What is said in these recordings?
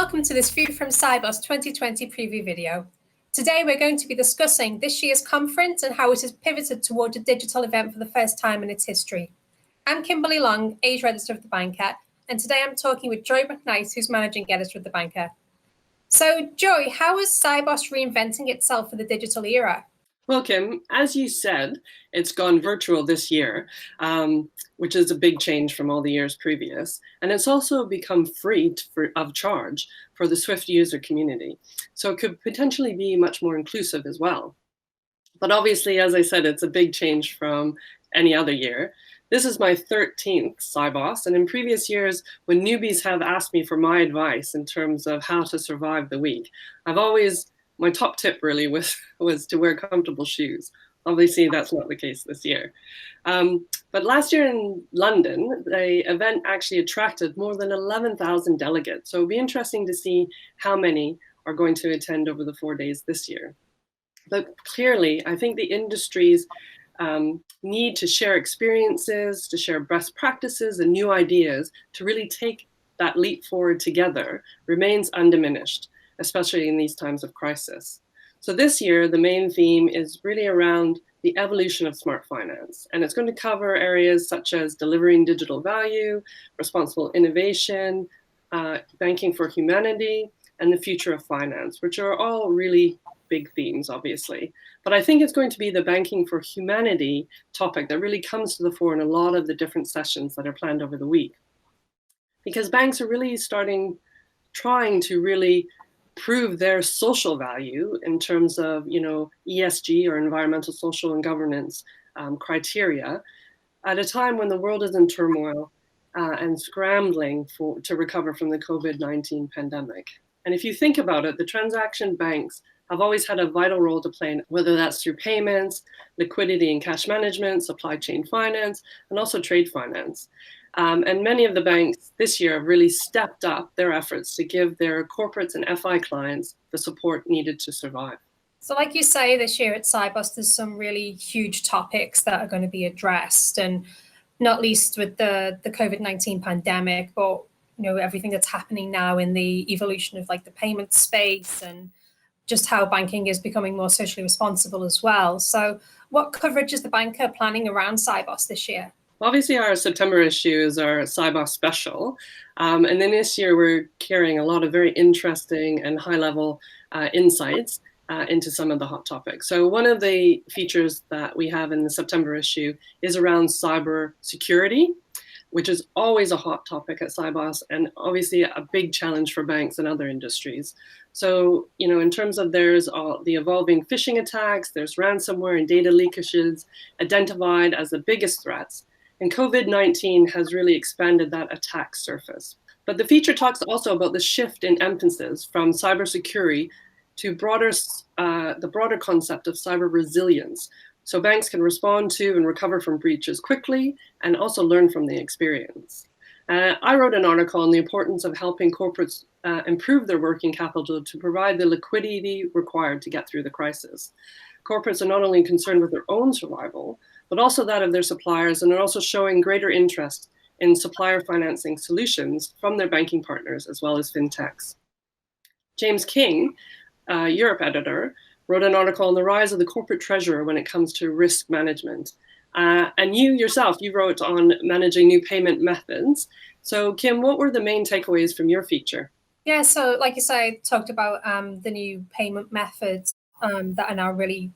welcome to this View from Sibos 2020 preview video. Today we're going to be discussing this year's conference and how it has pivoted toward a digital event for the first time in its history. I'm Kimberley Long, Age Editor of The Banker, and today I'm talking with Joy Macknight, who's Managing Editor of The Banker. So Joy, how is Sibos reinventing itself for the digital era? Well, Kim, as you said, it's gone virtual this year, which is a big change from all the years previous. And it's also become free of charge for the Swift user community. So it could potentially be much more inclusive as well. But obviously, as I said, it's a big change from any other year. This is my 13th Sibos, and in previous years, when newbies have asked me for my advice in terms of how to survive the week, my top tip really was to wear comfortable shoes. Obviously, that's not the case this year. But last year in London, the event actually attracted more than 11,000 delegates. So it'll be interesting to see how many are going to attend over the 4 days this year. But clearly, I think the industries need to share experiences, to share best practices and new ideas to really take that leap forward together remains undiminished, especially in these times of crisis. So this year, the main theme is really around the evolution of smart finance. And it's going to cover areas such as delivering digital value, responsible innovation, banking for humanity, and the future of finance, which are all really big themes, obviously. But I think it's going to be the banking for humanity topic that really comes to the fore in a lot of the different sessions that are planned over the week. Because banks are really trying to really prove their social value in terms of, ESG or environmental, social, and governance criteria at a time when the world is in turmoil and scrambling to recover from the COVID-19 pandemic. And if you think about it, the transaction banks have always had a vital role to play, whether that's through payments, liquidity and cash management, supply chain finance, and also trade finance. And many of the banks this year have really stepped up their efforts to give their corporates and FI clients the support needed to survive. So like you say, this year at Sibos, there's some really huge topics that are going to be addressed, and not least with the COVID-19 pandemic, but everything that's happening now in the evolution of the payment space and just how banking is becoming more socially responsible as well. So what coverage is the Banker planning around Sibos this year? Obviously, our September issue is our Sibos special. And then this year, we're carrying a lot of very interesting and high-level insights into some of the hot topics. So one of the features that we have in the September issue is around cyber security, which is always a hot topic at Sibos and obviously a big challenge for banks and other industries. So, in terms of there's the evolving phishing attacks, there's ransomware and data leakages identified as the biggest threats. And COVID-19 has really expanded that attack surface. But the feature talks also about the shift in emphasis from cybersecurity to the broader concept of cyber resilience. So banks can respond to and recover from breaches quickly and also learn from the experience. I wrote an article on the importance of helping corporates improve their working capital to provide the liquidity required to get through the crisis. Corporates are not only concerned with their own survival, but also that of their suppliers, and are also showing greater interest in supplier financing solutions from their banking partners as well as fintechs. James King, Europe editor, wrote an article on the rise of the corporate treasurer when it comes to risk management. And you yourself, you wrote on managing new payment methods. So Kim, what were the main takeaways from your feature? Yeah, so like you said, I talked about the new payment methods that are now really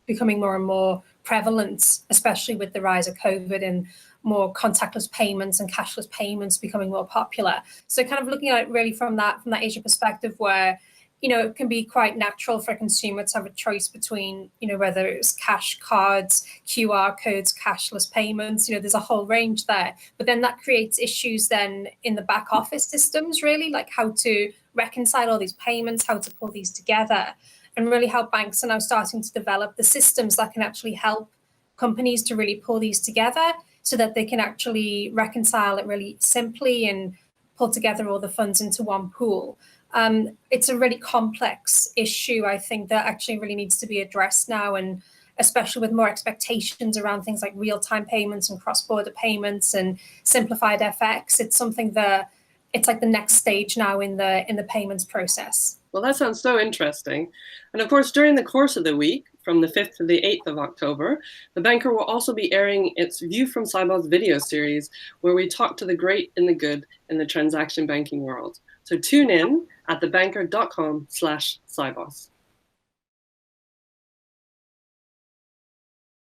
becoming more and more prevalent, especially with the rise of COVID and more contactless payments and cashless payments becoming more popular. So kind of looking at it really from that Asia perspective where it can be quite natural for a consumer to have a choice between, whether it's cash, cards, QR codes, cashless payments, there's a whole range there. But then that creates issues then in the back office systems, really, like how to reconcile all these payments, how to pull these together, and really how banks are now starting to develop the systems that can actually help companies to really pull these together so that they can actually reconcile it really simply and pull together all the funds into one pool. It's a really complex issue, I think, that actually really needs to be addressed now, and especially with more expectations around things like real-time payments and cross-border payments and simplified FX. It's something that it's like the next stage now in the payments process. Well, that sounds so interesting. And of course, during the course of the week, from the 5th to the 8th of October, the banker will also be airing its View from Sibos video series, where we talk to the great and the good in the transaction banking world. So tune in at thebanker.com/Sibos.